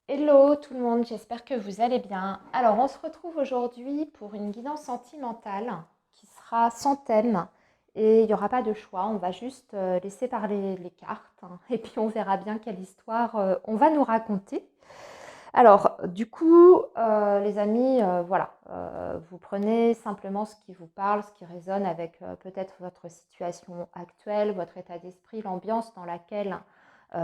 Hello tout le monde, j'espère que vous allez bien. Alors, on se retrouve aujourd'hui pour une guidance sentimentale qui sera sans thème et il n'y aura pas de choix. On va juste laisser parler les cartes, hein, et puis on verra bien quelle histoire on va nous raconter. Alors, du coup, les amis, voilà, vous prenez simplement ce qui vous parle, ce qui résonne avec peut-être votre situation actuelle, votre état d'esprit, l'ambiance dans laquelle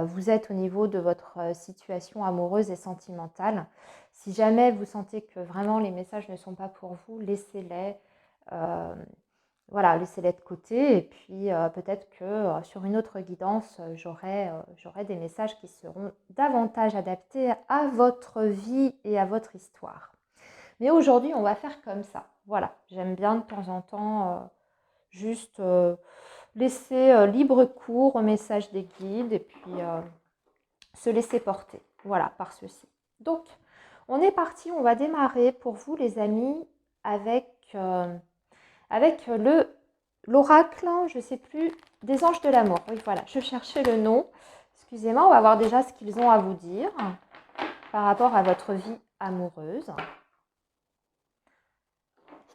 vous êtes au niveau de votre situation amoureuse et sentimentale. Si jamais vous sentez que vraiment les messages ne sont pas pour vous, laissez-les. euh, voilà, laissez-les de côté et puis peut-être que sur une autre guidance, j'aurai des messages qui seront davantage adaptés à votre vie et à votre histoire. Mais aujourd'hui, on va faire comme ça. Voilà, j'aime bien de temps en temps juste laisser libre cours au message des guides et puis se laisser porter, voilà, par ceci. Donc, on est parti, on va démarrer pour vous les amis avec, avec l'oracle, je ne sais plus, des anges de l'amour. Oui, voilà, je cherchais le nom. Excusez-moi, on va voir déjà ce qu'ils ont à vous dire par rapport à votre vie amoureuse.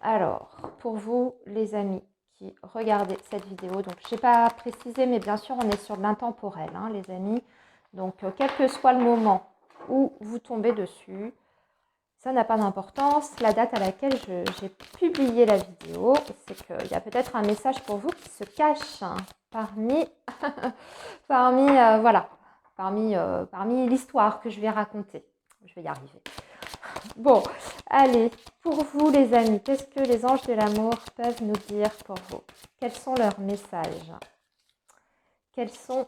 Alors, pour vous les amis qui regardez cette vidéo, donc je n'ai pas précisé, mais bien sûr, on est sur de l'intemporel, hein, les amis. Donc, quel que soit le moment où vous tombez dessus, ça n'a pas d'importance. La date à laquelle j'ai publié la vidéo, c'est qu'il y a peut-être un message pour vous qui se cache parmi, voilà, parmi l'histoire que je vais raconter. Je vais y arriver. Bon, allez, pour vous les amis, qu'est-ce que les anges de l'amour peuvent nous dire pour vous? Quels sont leurs messages? Quels sont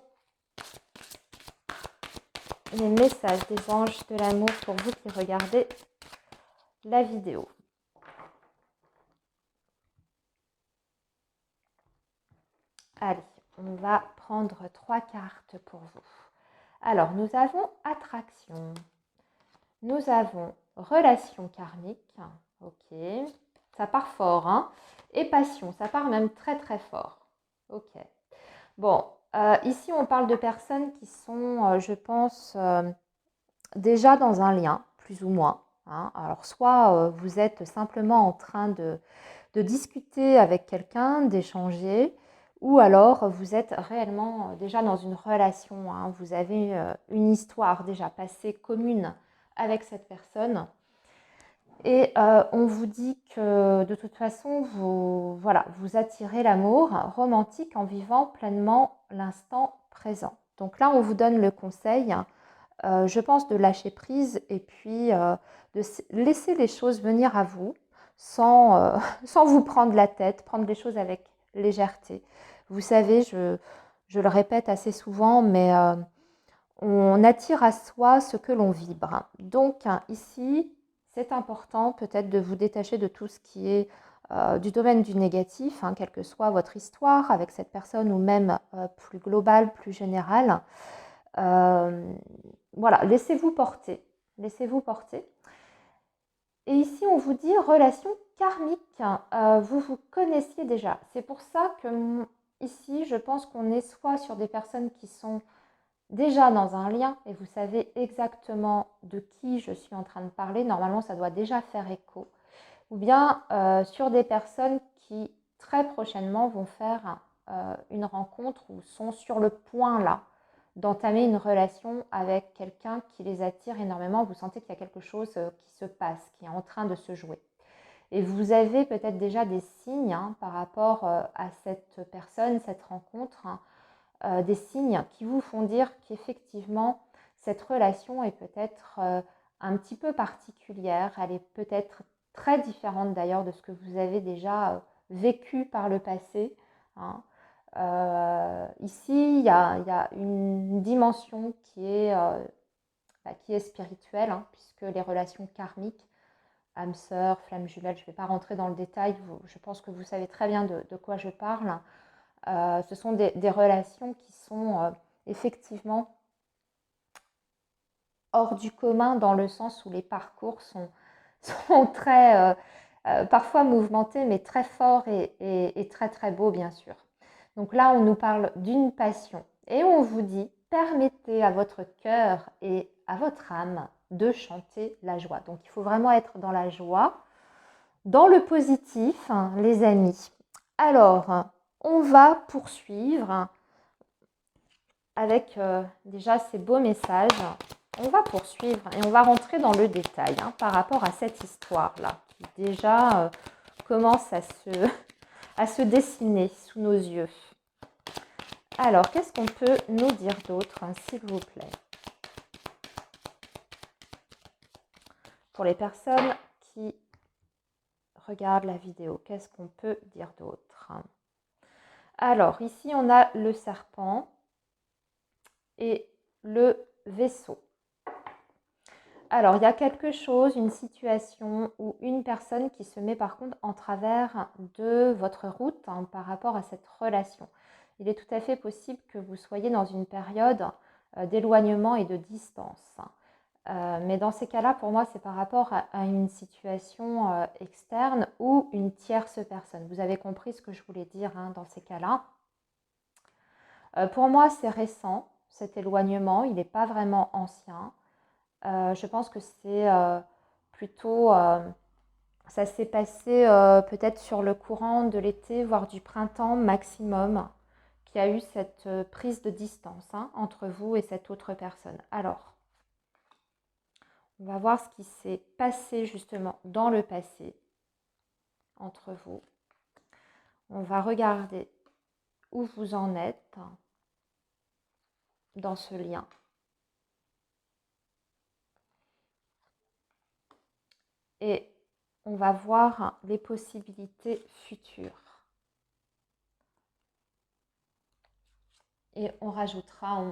les messages des anges de l'amour pour vous qui regardez la vidéo? Allez, on va prendre 3 cartes pour vous. Alors, nous avons attraction, nous avons relation karmique, ok, ça part fort, hein, et passion, ça part même très très fort, ok. Bon, ici on parle de personnes qui sont, je pense, déjà dans un lien, plus ou moins, hein. Alors, soit vous êtes simplement en train de discuter avec quelqu'un, d'échanger, ou alors vous êtes réellement déjà dans une relation, hein. Vous avez une histoire déjà passée commune avec cette personne. Et on vous dit que de toute façon, voilà, vous attirez l'amour romantique en vivant pleinement l'instant présent. Donc là, on vous donne le conseil, je pense, de lâcher prise et puis de laisser les choses venir à vous sans, sans vous prendre la tête, prendre les choses avec légèreté. Vous savez, je le répète assez souvent, mais on attire à soi ce que l'on vibre. Donc ici, c'est important peut-être de vous détacher de tout ce qui est du domaine du négatif, hein, quelle que soit votre histoire avec cette personne ou même plus globale, plus générale. Voilà, laissez-vous porter. Laissez-vous porter. Et ici, on vous dit relation karmique. Vous vous connaissiez déjà. C'est pour ça que ici, je pense qu'on est soit sur des personnes qui sont déjà dans un lien et vous savez exactement de qui je suis en train de parler. Normalement, ça doit déjà faire écho. Ou bien sur des personnes qui très prochainement vont faire une rencontre ou sont sur le point là d'entamer une relation avec quelqu'un qui les attire énormément. Vous sentez qu'il y a quelque chose qui se passe, qui est en train de se jouer. Et vous avez peut-être déjà des signes, hein, par rapport à cette personne, cette rencontre, hein, des signes qui vous font dire qu'effectivement, cette relation est peut-être un petit peu particulière. Elle est peut-être très différente d'ailleurs de ce que vous avez déjà vécu par le passé, hein. Ici, il y a une dimension qui est spirituelle, hein, puisque les relations karmiques, âme sœur, flamme jumelle, je ne vais pas rentrer dans le détail, je pense que vous savez très bien de quoi je parle. Ce sont des relations qui sont effectivement hors du commun dans le sens où les parcours sont très, parfois mouvementés, mais très forts et très très beaux, bien sûr. Donc là, on nous parle d'une passion et on vous dit, permettez à votre cœur et à votre âme de chanter la joie. Donc, il faut vraiment être dans la joie, dans le positif, hein, les amis. Alors, on va poursuivre avec déjà ces beaux messages. On va poursuivre et on va rentrer dans le détail hein, par rapport à cette histoire-là qui déjà commence à se dessiner sous nos yeux. Alors, qu'est-ce qu'on peut nous dire d'autre, hein, s'il vous plaît? Pour les personnes qui regardent la vidéo, qu'est-ce qu'on peut dire d'autre? Alors, ici, on a le serpent et le vaisseau. Alors, il y a quelque chose, une situation ou une personne qui se met par contre en travers de votre route hein, par rapport à cette relation. Il est tout à fait possible que vous soyez dans une période d'éloignement et de distance. Mais dans ces cas-là, pour moi, c'est par rapport à une situation externe ou une tierce personne. Vous avez compris ce que je voulais dire hein, dans ces cas-là. Pour moi, c'est récent, cet éloignement. Il n'est pas vraiment ancien. Je pense que c'est plutôt... ça s'est passé peut-être sur le courant de l'été, voire du printemps maximum, qu'il y a eu cette prise de distance hein, entre vous et cette autre personne. Alors, on va voir ce qui s'est passé justement dans le passé entre vous. On va regarder où vous en êtes dans ce lien. Et on va voir les possibilités futures. Et on rajoutera,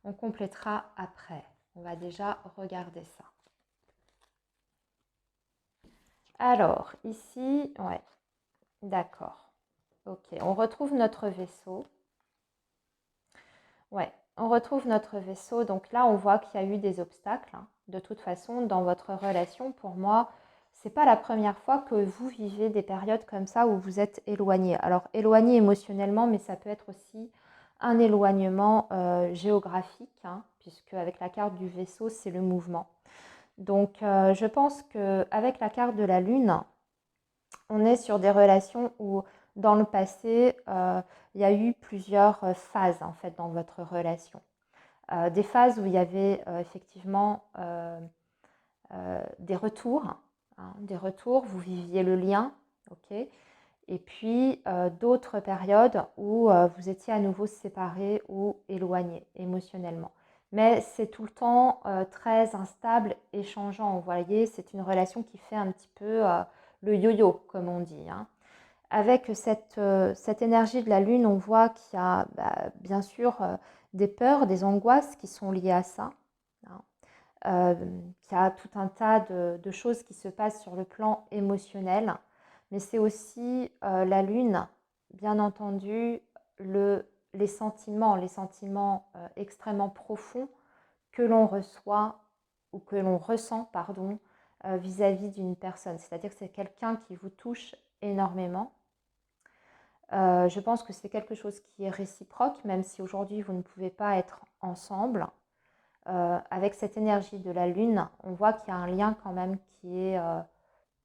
on complétera après. On va déjà regarder ça. Alors, ici, ouais, d'accord. Ok, on retrouve notre vaisseau. Ouais, on retrouve notre vaisseau. Donc là, on voit qu'il y a eu des obstacles. Hein. De toute façon, dans votre relation, pour moi, c'est pas la première fois que vous vivez des périodes comme ça où vous êtes éloigné. Alors, éloigné émotionnellement, mais ça peut être aussi un éloignement géographique, hein, puisque avec la carte du vaisseau, c'est le mouvement. Donc, je pense qu'avec la carte de la Lune, on est sur des relations où, dans le passé, il y a eu plusieurs phases en fait dans votre relation. Des phases où il y avait effectivement des retours, hein, vous viviez le lien, ok. Et puis d'autres périodes où vous étiez à nouveau séparés ou éloignés émotionnellement. Mais c'est tout le temps très instable et changeant. Vous voyez, c'est une relation qui fait un petit peu le yo-yo, comme on dit. Hein. Avec cette énergie de la Lune, on voit qu'il y a bien sûr des peurs, des angoisses qui sont liées à ça. Hein. Qu'il y a tout un tas de choses qui se passent sur le plan émotionnel. Mais c'est aussi la Lune, bien entendu, les sentiments extrêmement profonds que l'on reçoit ou que l'on ressent, pardon, vis-à-vis d'une personne. C'est-à-dire que c'est quelqu'un qui vous touche énormément. Je pense que c'est quelque chose qui est réciproque, même si aujourd'hui vous ne pouvez pas être ensemble. Avec cette énergie de la Lune, on voit qu'il y a un lien quand même qui est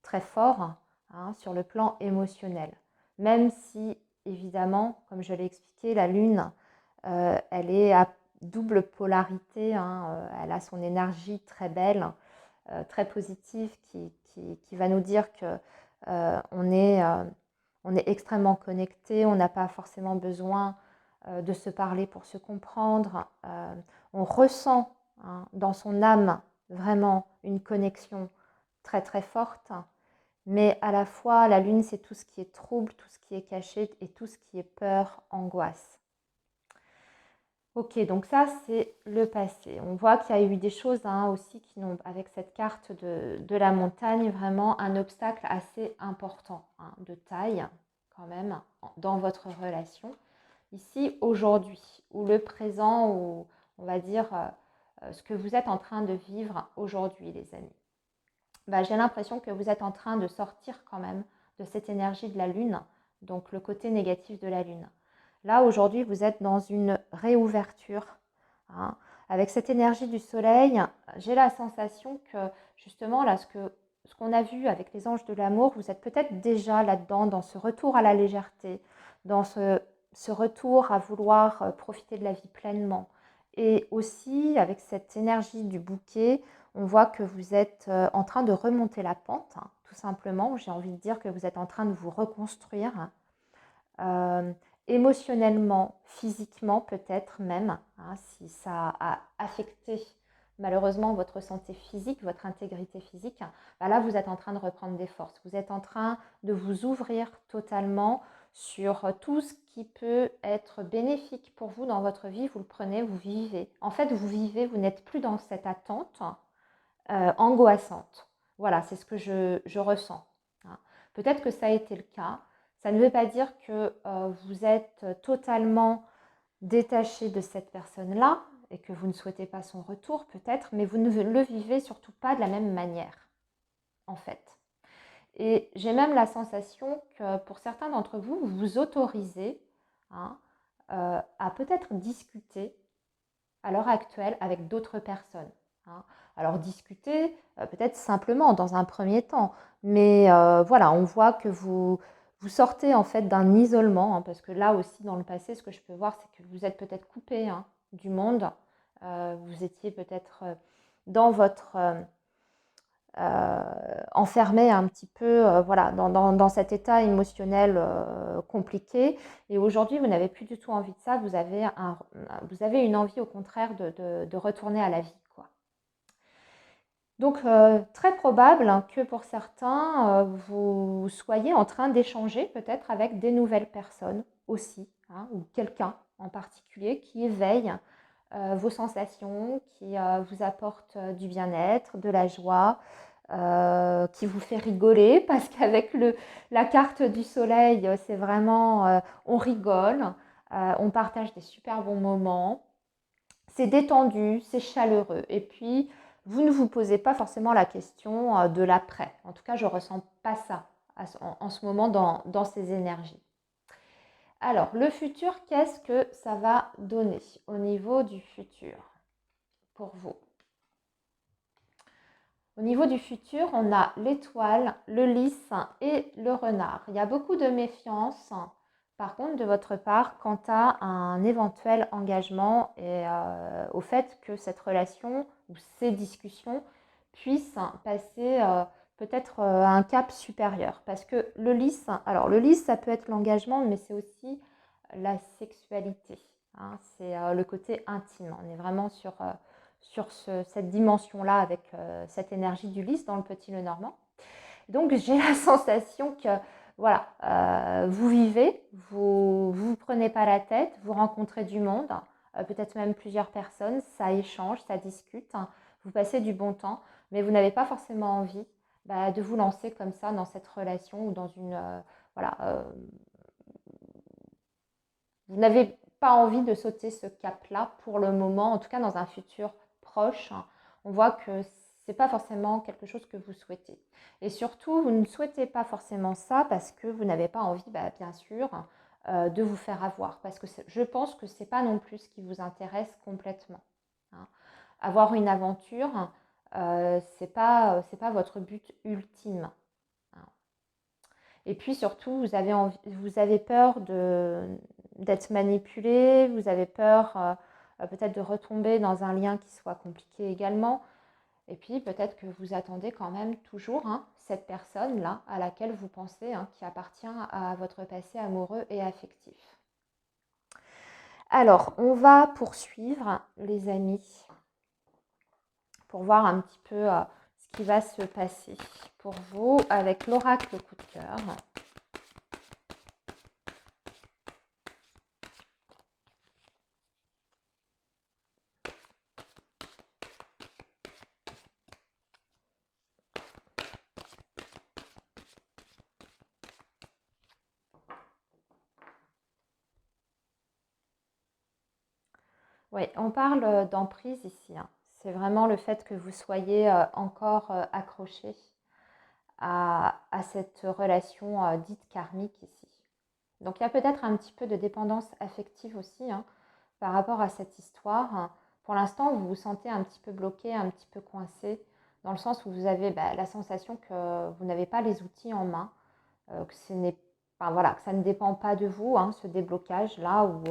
très fort hein, sur le plan émotionnel. Même si, évidemment, comme je l'ai expliqué, la Lune, elle est à double polarité. Hein, elle a son énergie très belle, très positive, qui va nous dire que on est extrêmement connecté, on n'a pas forcément besoin de se parler pour se comprendre. On ressent hein, dans son âme vraiment une connexion très très forte. Mais à la fois, la Lune, c'est tout ce qui est trouble, tout ce qui est caché et tout ce qui est peur, angoisse. Ok, donc ça, c'est le passé. On voit qu'il y a eu des choses hein, aussi qui n'ont, avec cette carte de la montagne, vraiment un obstacle assez important, hein, de taille quand même, dans votre relation. Ici, aujourd'hui, ou le présent, ou on va dire ce que vous êtes en train de vivre aujourd'hui, les amis. J'ai l'impression que vous êtes en train de sortir quand même de cette énergie de la Lune, donc le côté négatif de la Lune. Là, aujourd'hui, vous êtes dans une réouverture. Hein. avec cette énergie du soleil, j'ai la sensation que justement là, ce qu'on a vu avec les anges de l'amour, vous êtes peut-être déjà là-dedans, dans ce retour à la légèreté, dans ce retour à vouloir profiter de la vie pleinement. Et aussi, avec cette énergie du bouquet, on voit que vous êtes en train de remonter la pente, hein, tout simplement. J'ai envie de dire que vous êtes en train de vous reconstruire, euh, émotionnellement, physiquement peut-être même, hein, si ça a affecté malheureusement votre santé physique, votre intégrité physique, bah là vous êtes en train de reprendre des forces. Vous êtes en train de vous ouvrir totalement sur tout ce qui peut être bénéfique pour vous dans votre vie. Vous le prenez, vous vivez. En fait, vous vivez, vous n'êtes plus dans cette attente angoissante. Voilà, c'est ce que je ressens, hein. Peut-être que ça a été le cas. Ça ne veut pas dire que vous êtes totalement détaché de cette personne-là et que vous ne souhaitez pas son retour, peut-être, mais vous ne le vivez surtout pas de la même manière, en fait. Et j'ai même la sensation que pour certains d'entre vous, vous vous autorisez, hein, à peut-être discuter à l'heure actuelle avec d'autres personnes, hein. Alors discuter, peut-être simplement dans un premier temps, mais voilà, on voit que vous sortez en fait d'un isolement, hein, parce que là aussi dans le passé, ce que je peux voir, c'est que vous êtes peut-être coupé, hein, du monde. Vous étiez peut-être dans votre enfermé un petit peu voilà, dans cet état émotionnel compliqué. Et aujourd'hui, vous n'avez plus du tout envie de ça. Vous avez une envie, au contraire, de retourner à la vie, quoi. Donc, très probable que pour certains, vous soyez en train d'échanger peut-être avec des nouvelles personnes aussi, hein, ou quelqu'un en particulier qui éveille vos sensations, qui vous apporte du bien-être, de la joie, qui vous fait rigoler parce qu'avec la carte du soleil, c'est vraiment, on rigole, on partage des super bons moments, c'est détendu, c'est chaleureux. Et puis, vous ne vous posez pas forcément la question de l'après. En tout cas, je ne ressens pas ça en ce moment dans ces énergies. Alors, le futur, qu'est-ce que ça va donner au niveau du futur pour vous? Au niveau du futur, on a l'étoile, le lys et le renard. Il y a beaucoup de méfiance, par contre, de votre part, quant à un éventuel engagement et au fait que cette relation ou ces discussions puissent passer peut-être à un cap supérieur. Parce que le lys, alors le lys, ça peut être l'engagement, mais c'est aussi la sexualité, hein. C'est le côté intime. On est vraiment sur cette dimension-là avec cette énergie du lys dans le Petit Lenormand. Donc j'ai la sensation que voilà, vous vivez, vous ne vous prenez pas la tête, vous rencontrez du monde, peut-être même plusieurs personnes, ça échange, ça discute, hein, vous passez du bon temps, mais vous n'avez pas forcément envie de vous lancer comme ça dans cette relation ou dans une voilà, vous n'avez pas envie de sauter ce cap-là pour le moment, en tout cas dans un futur proche. On voit que ce n'est pas forcément quelque chose que vous souhaitez. Et surtout, vous ne souhaitez pas forcément ça parce que vous n'avez pas envie, bien sûr, de vous faire avoir. Parce que je pense que ce n'est pas non plus ce qui vous intéresse complètement, hein. Avoir une aventure, ce n'est pas votre but ultime, hein. Et puis surtout, vous avez peur d'être manipulé, vous avez peur peut-être de retomber dans un lien qui soit compliqué également. Et puis peut-être que vous attendez quand même toujours, hein, cette personne-là à laquelle vous pensez, hein, qui appartient à votre passé amoureux et affectif. Alors, on va poursuivre, les amis, pour voir un petit peu ce qui va se passer pour vous avec l'oracle coup de cœur. Oui, on parle d'emprise ici, hein. C'est vraiment le fait que vous soyez encore accroché à cette relation dite karmique ici. Donc il y a peut-être un petit peu de dépendance affective aussi, hein, par rapport à cette histoire, hein. pour l'instant, vous vous sentez un petit peu bloqué, un petit peu coincé, dans le sens où vous avez la sensation que vous n'avez pas les outils en main, que ce n'est enfin, voilà, que ça ne dépend pas de vous, hein, ce déblocage-là, ou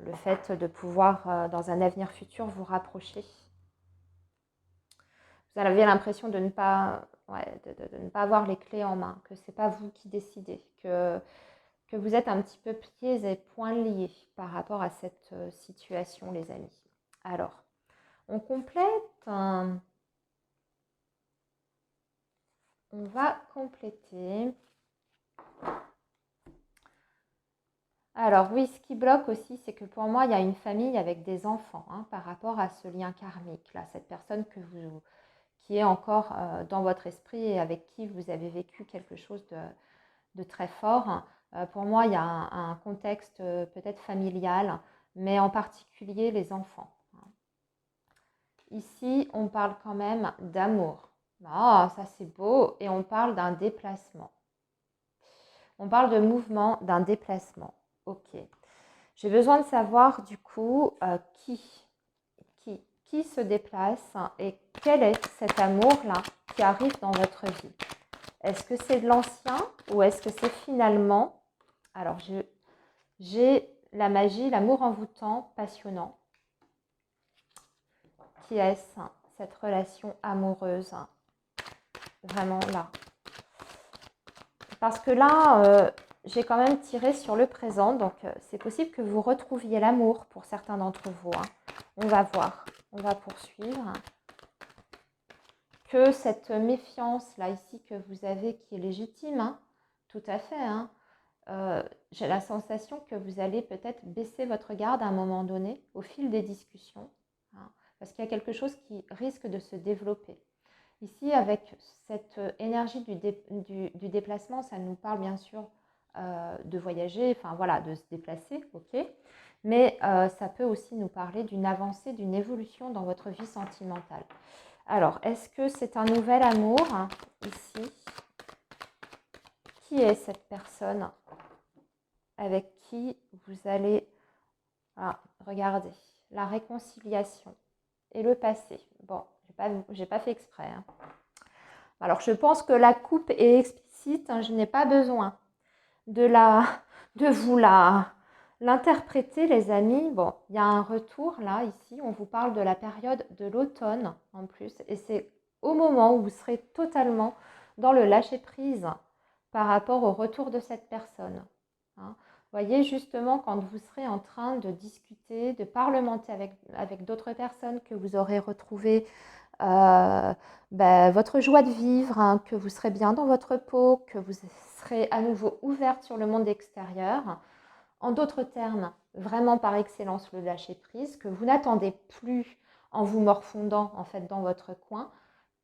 le fait de pouvoir, dans un avenir futur, vous rapprocher. Vous avez l'impression de ne pas, ouais, de ne pas avoir les clés en main, que ce n'est pas vous qui décidez, que vous êtes un petit peu pieds et poings liés par rapport à cette situation, les amis. Alors, on complète, on va compléter. Alors oui, ce qui bloque aussi, c'est que pour moi, il y a une famille avec des enfants, hein, par rapport à ce lien karmique, là, cette personne qui est encore dans votre esprit et avec qui vous avez vécu quelque chose de très fort. Pour moi, il y a un contexte peut-être familial, mais en particulier les enfants. Ici, on parle quand même d'amour. Ah, ça c'est beau. Et on parle d'un déplacement. On parle de mouvement, d'un déplacement. Ok. J'ai besoin de savoir du coup qui se déplace et quel est cet amour-là qui arrive dans votre vie. Est-ce que c'est de l'ancien ou est-ce que c'est finalement... Alors, j'ai la magie, l'amour envoûtant, passionnant. Qui est-ce, cette relation amoureuse? Vraiment là. Parce que là, j'ai quand même tiré sur le présent. Donc, c'est possible que vous retrouviez l'amour pour certains d'entre vous. Hein. On va voir. On va poursuivre. Que cette méfiance là ici que vous avez qui est légitime, hein, tout à fait, hein, j'ai la sensation que vous allez peut-être baisser votre garde à un moment donné au fil des discussions, hein, parce qu'il y a quelque chose qui risque de se développer. Ici, avec cette énergie du déplacement, ça nous parle bien sûr de voyager, enfin voilà, de se déplacer, ok, mais ça peut aussi nous parler d'une avancée, d'une évolution dans votre vie sentimentale. Alors, est-ce que c'est un nouvel amour ici? Qui est cette personne avec qui vous allez regarder la réconciliation et le passé? Bon, j'ai pas fait exprès. Hein. Alors, je pense que la coupe est explicite. Hein, je n'ai pas besoin de vous l'interpréter, les amis. Bon, il y a un retour là, ici. On vous parle de la période de l'automne en plus. Et c'est au moment où vous serez totalement dans le lâcher-prise par rapport au retour de cette personne. Hein. Voyez, justement, quand vous serez en train de discuter, de parlementer avec d'autres personnes que vous aurez retrouvées, votre joie de vivre, hein, que vous serez bien dans votre peau, que vous serez à nouveau ouverte sur le monde extérieur. En d'autres termes, vraiment par excellence le lâcher-prise, que vous n'attendez plus en vous morfondant en fait dans votre coin,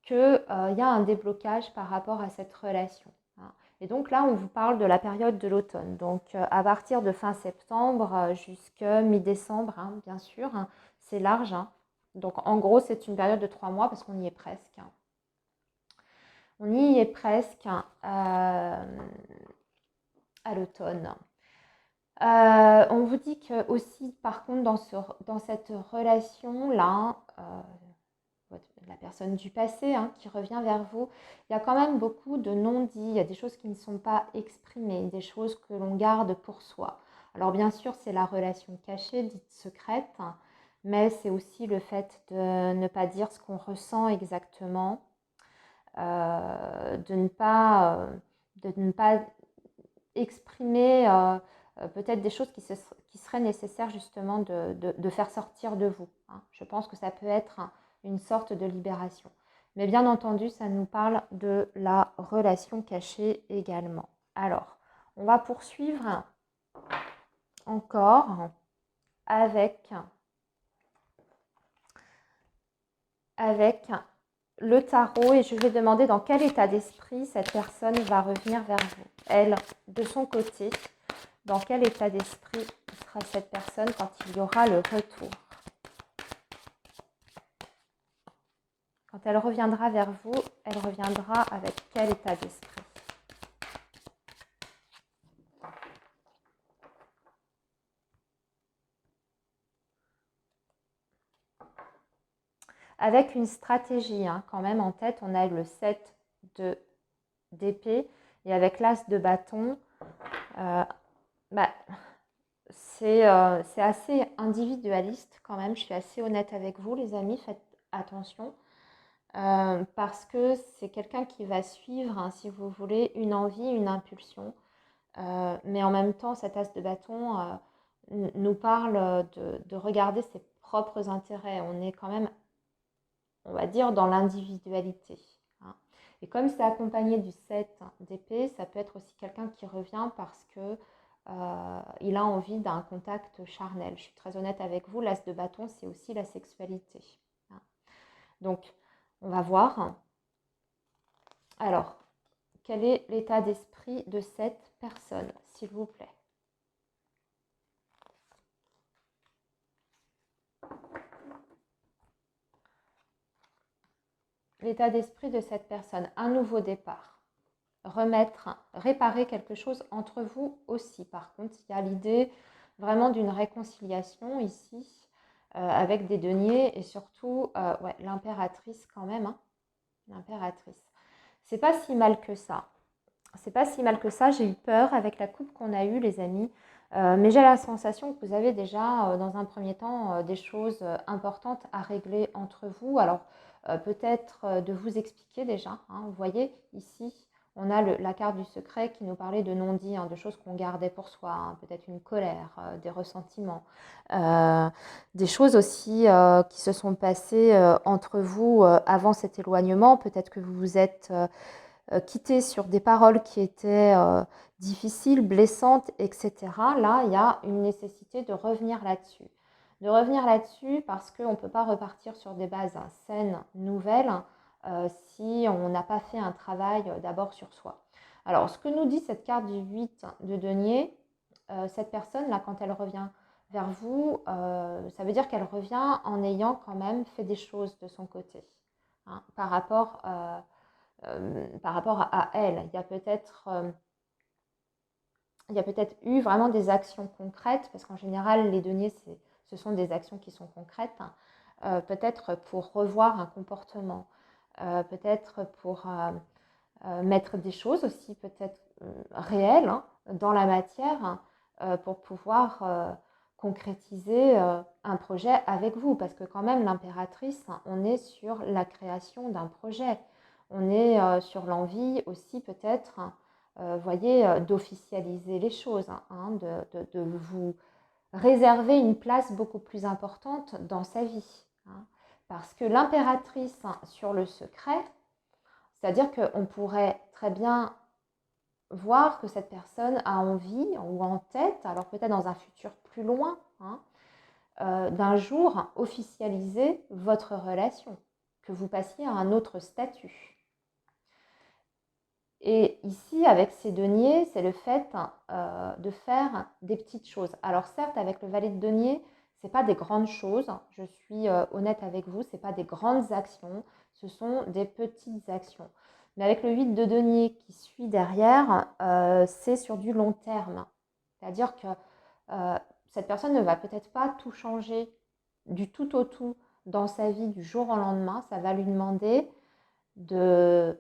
qu'il y a un déblocage par rapport à cette relation. Hein. Et donc là, on vous parle de la période de l'automne. Donc à partir de fin septembre jusqu'à mi-décembre, hein, bien sûr, hein, c'est large. Hein. Donc en gros, c'est une période de 3 mois parce qu'on y est presque. Hein. On y est presque à l'automne. On vous dit que aussi, par contre, dans cette relation-là, la personne du passé hein, qui revient vers vous, il y a quand même beaucoup de non-dits, il y a des choses qui ne sont pas exprimées, des choses que l'on garde pour soi. Alors bien sûr, c'est la relation cachée, dite secrète, mais c'est aussi le fait de ne pas dire ce qu'on ressent exactement, de ne pas exprimer peut-être des choses qui seraient nécessaires justement de faire sortir de vous. Hein. Je pense que ça peut être une sorte de libération. Mais bien entendu, ça nous parle de la relation cachée également. Alors, on va poursuivre encore avec le tarot et je vais demander dans quel état d'esprit cette personne va revenir vers vous. Elle, de son côté, dans quel état d'esprit sera cette personne quand il y aura le retour? Quand elle reviendra vers vous, elle reviendra avec quel état d'esprit? avec une stratégie hein, quand même en tête. On a le 7 d'épée et avec l'as de bâton, c'est assez individualiste quand même. Je suis assez honnête avec vous les amis, faites attention. Parce que c'est quelqu'un qui va suivre, hein, si vous voulez, une envie, une impulsion. Mais en même temps, cet as de bâton nous parle de regarder ses propres intérêts. On est quand même, on va dire, dans l'individualité. Hein. Et comme c'est accompagné du 7 d'épée, ça peut être aussi quelqu'un qui revient parce que il a envie d'un contact charnel. Je suis très honnête avec vous, l'as de bâton, c'est aussi la sexualité. Hein. Donc, on va voir. Alors, quel est l'état d'esprit de cette personne, s'il vous plaît? L'état d'esprit de cette personne, un nouveau départ. Réparer quelque chose entre vous aussi. Par contre, il y a l'idée vraiment d'une réconciliation ici, avec des deniers et surtout ouais, l'impératrice quand même. Hein, l'impératrice. C'est pas si mal que ça. C'est pas si mal que ça. J'ai eu peur avec la coupe qu'on a eue, les amis. Mais j'ai la sensation que vous avez déjà, dans un premier temps, des choses importantes à régler entre vous. Alors, peut-être de vous expliquer déjà. Hein. Vous voyez, ici, on a la carte du secret qui nous parlait de non-dits, hein, de choses qu'on gardait pour soi. Hein. Peut-être une colère, des ressentiments. Des choses aussi qui se sont passées entre vous avant cet éloignement. Peut-être que vous vous êtes quitté sur des paroles qui étaient difficiles, blessantes, etc. Là, il y a une nécessité de revenir là-dessus. De revenir là-dessus parce qu'on ne peut pas repartir sur des bases saines, nouvelles, si on n'a pas fait un travail d'abord sur soi. Alors, ce que nous dit cette carte du 8 de denier, cette personne-là, quand elle revient vers vous, ça veut dire qu'elle revient en ayant quand même fait des choses de son côté, hein, par rapport à elle. Il y a peut-être eu vraiment des actions concrètes, parce qu'en général, les deniers, ce sont des actions qui sont concrètes, hein. Peut-être pour revoir un comportement, peut-être pour mettre des choses aussi peut-être réelles hein, dans la matière pour pouvoir concrétiser un projet avec vous. Parce que quand même, l'impératrice, on est sur la création d'un projet. On est sur l'envie aussi peut-être, voyez, d'officialiser les choses, hein, de vous réserver une place beaucoup plus importante dans sa vie. Hein. Parce que l'impératrice sur le secret, c'est-à-dire qu'on pourrait très bien voir que cette personne a envie ou en tête, alors peut-être dans un futur plus loin, hein, d'un jour officialiser votre relation, que vous passiez à un autre statut. Et ici, avec ces deniers, c'est le fait de faire des petites choses. Alors certes, avec le valet de denier, ce n'est pas des grandes choses, je suis honnête avec vous, ce n'est pas des grandes actions, ce sont des petites actions. Mais avec le 8 de denier qui suit derrière, c'est sur du long terme. C'est-à-dire que cette personne ne va peut-être pas tout changer du tout au tout dans sa vie du jour au lendemain. Ça va lui demander de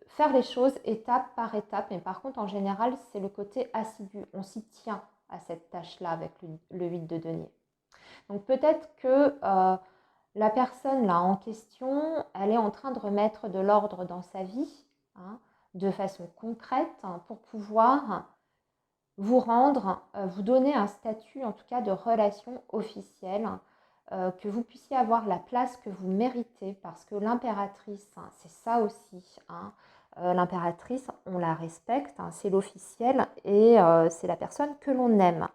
faire les choses étape par étape. Mais par contre, en général, c'est le côté assidu. On s'y tient à cette tâche-là avec le 8 de denier. Donc peut-être que la personne là en question, elle est en train de remettre de l'ordre dans sa vie, hein, de façon concrète, hein, pour pouvoir vous rendre, vous donner un statut en tout cas de relation officielle, que vous puissiez avoir la place que vous méritez, parce que l'impératrice, hein, c'est ça aussi. Hein, l'impératrice, on la respecte, hein, c'est l'officiel et c'est la personne que l'on aime.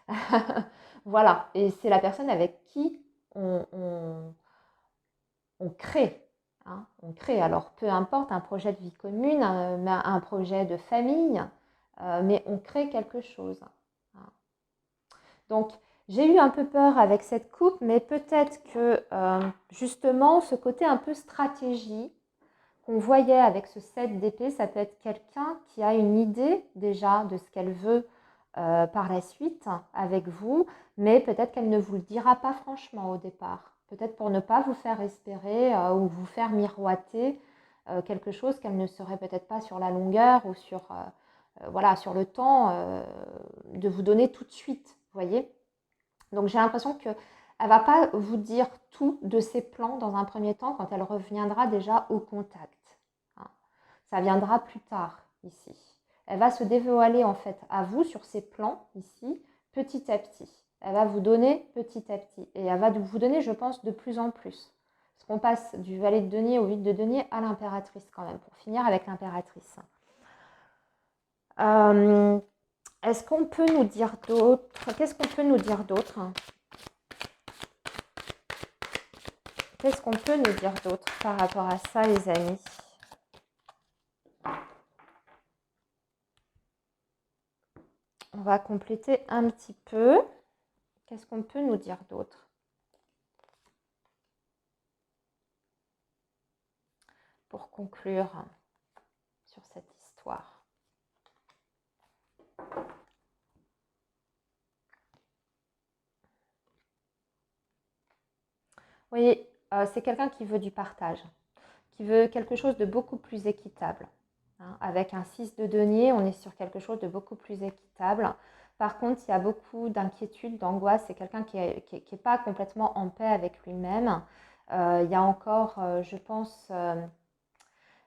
Hein. Voilà, et c'est la personne avec qui on crée. Hein, on crée, alors peu importe, un projet de vie commune, un projet de famille, mais on crée quelque chose. Hein. Donc, j'ai eu un peu peur avec cette coupe, mais peut-être que justement, ce côté un peu stratégie qu'on voyait avec ce 7 d'épée, ça peut être quelqu'un qui a une idée déjà de ce qu'elle veut par la suite avec vous, mais peut-être qu'elle ne vous le dira pas franchement au départ. peut-être pour ne pas vous faire espérer ou vous faire miroiter quelque chose qu'elle ne serait peut-être pas sur la longueur ou sur, voilà, sur le temps de vous donner tout de suite, vous voyez. Donc j'ai l'impression qu'elle ne va pas vous dire tout de ses plans dans un premier temps quand elle reviendra déjà au contact. Hein. Ça viendra plus tard ici. Elle va se dévoiler en fait à vous sur ses plans ici, petit à petit. Elle va vous donner petit à petit. Et elle va vous donner, je pense, de plus en plus. Parce qu'on passe du valet de denier au 8 de denier à l'impératrice quand même, pour finir avec l'impératrice. Est-ce qu'on peut nous dire d'autres? Qu'est-ce qu'on peut nous dire d'autre? Qu'est-ce qu'on peut nous dire d'autre par rapport à ça, les amis? On va compléter un petit peu. Qu'est-ce qu'on peut nous dire d'autre pour conclure sur cette histoire? Vous voyez, c'est quelqu'un qui veut du partage, qui veut quelque chose de beaucoup plus équitable. Hein. Avec un 6 de denier, on est sur quelque chose de beaucoup plus équitable. Par contre, il y a beaucoup d'inquiétude, d'angoisse. C'est quelqu'un qui n'est pas complètement en paix avec lui-même. Il y a encore, je pense,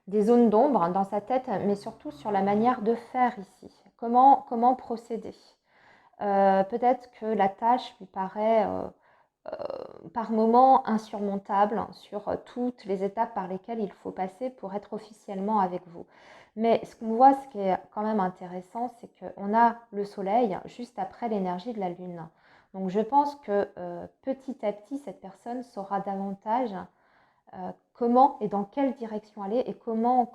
des zones d'ombre dans sa tête, mais surtout sur la manière de faire ici. Comment procéder. Peut-être que la tâche lui paraît par moments insurmontable sur toutes les étapes par lesquelles il faut passer pour être officiellement avec vous. Mais ce qu'on voit, ce qui est quand même intéressant, c'est qu'on a le soleil juste après l'énergie de la lune. Donc je pense que petit à petit, cette personne saura davantage comment et dans quelle direction aller et comment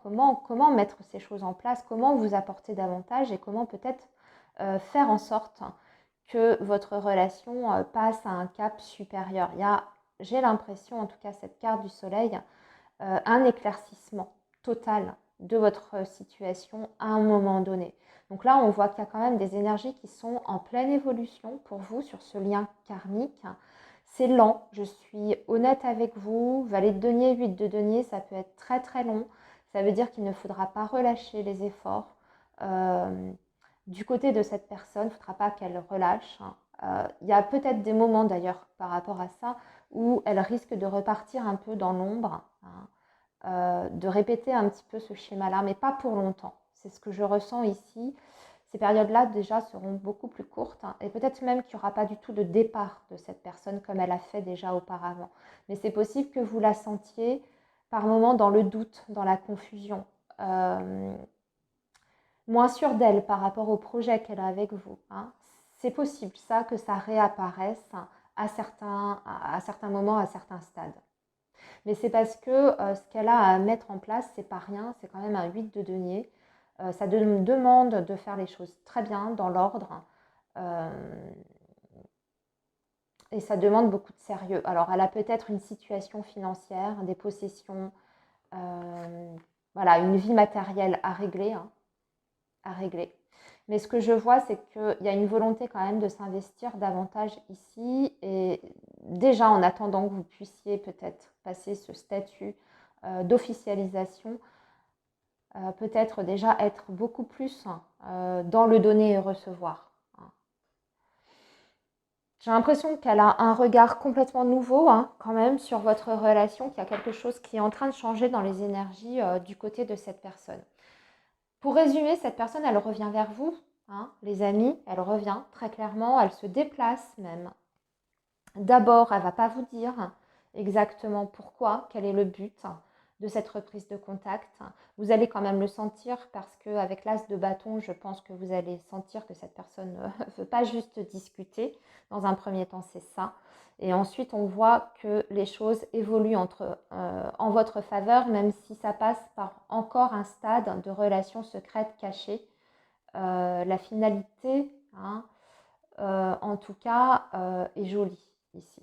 mettre ces choses en place, comment vous apporter davantage et comment peut-être faire en sorte que votre relation passe à un cap supérieur. Il y a, j'ai l'impression, en tout cas cette carte du soleil, un éclaircissement total de votre situation à un moment donné. Donc là, on voit qu'il y a quand même des énergies qui sont en pleine évolution pour vous sur ce lien karmique. C'est lent, je suis honnête avec vous. Valet de denier, 8 de denier, ça peut être très très long. Ça veut dire qu'il ne faudra pas relâcher les efforts. Du côté de cette personne, il ne faudra pas qu'elle relâche. Il y a peut-être des moments d'ailleurs par rapport à ça où elle risque de repartir un peu dans l'ombre, de répéter un petit peu ce schéma-là, mais pas pour longtemps. C'est ce que je ressens ici. Ces périodes-là déjà seront beaucoup plus courtes et peut-être même qu'il n'y aura pas du tout de départ de cette personne comme elle a fait déjà auparavant. Mais c'est possible que vous la sentiez par moments dans le doute, dans la confusion, moins sûre d'elle par rapport au projet qu'elle a avec vous. Hein. C'est possible ça que ça réapparaisse à certains moments, à certains stades. Mais c'est parce que ce qu'elle a à mettre en place, c'est pas rien, c'est quand même un 8 de denier. Ça demande de faire les choses très bien, dans l'ordre. Et ça demande beaucoup de sérieux. Alors, elle a peut-être une situation financière, des possessions, voilà, une vie matérielle à régler, hein, à régler. Mais ce que je vois, c'est qu'il y a une volonté quand même de s'investir davantage ici. Et déjà, en attendant que vous puissiez peut-être passer ce statut d'officialisation, peut-être déjà être beaucoup plus dans le donner et recevoir. J'ai l'impression qu'elle a un regard complètement nouveau quand même sur votre relation, qu'il y a quelque chose qui est en train de changer dans les énergies du côté de cette personne. Pour résumer, cette personne, elle revient vers vous, les amis, elle revient très clairement, elle se déplace même. D'abord, elle ne va pas vous dire exactement pourquoi, quel est le but de cette reprise de contact. Vous allez quand même le sentir parce qu'avec l'as de bâton, je pense que vous allez sentir que cette personne ne veut pas juste discuter. Dans un premier temps, c'est ça. Et ensuite, on voit que les choses évoluent en votre faveur, même si ça passe par encore un stade de relation secrète cachée. La finalité, en tout cas, est jolie ici.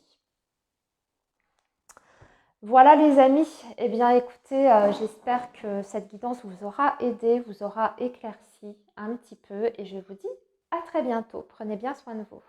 Voilà les amis, eh bien écoutez, j'espère que cette guidance vous aura aidé, vous aura éclairci un petit peu et je vous dis à très bientôt. Prenez bien soin de vous.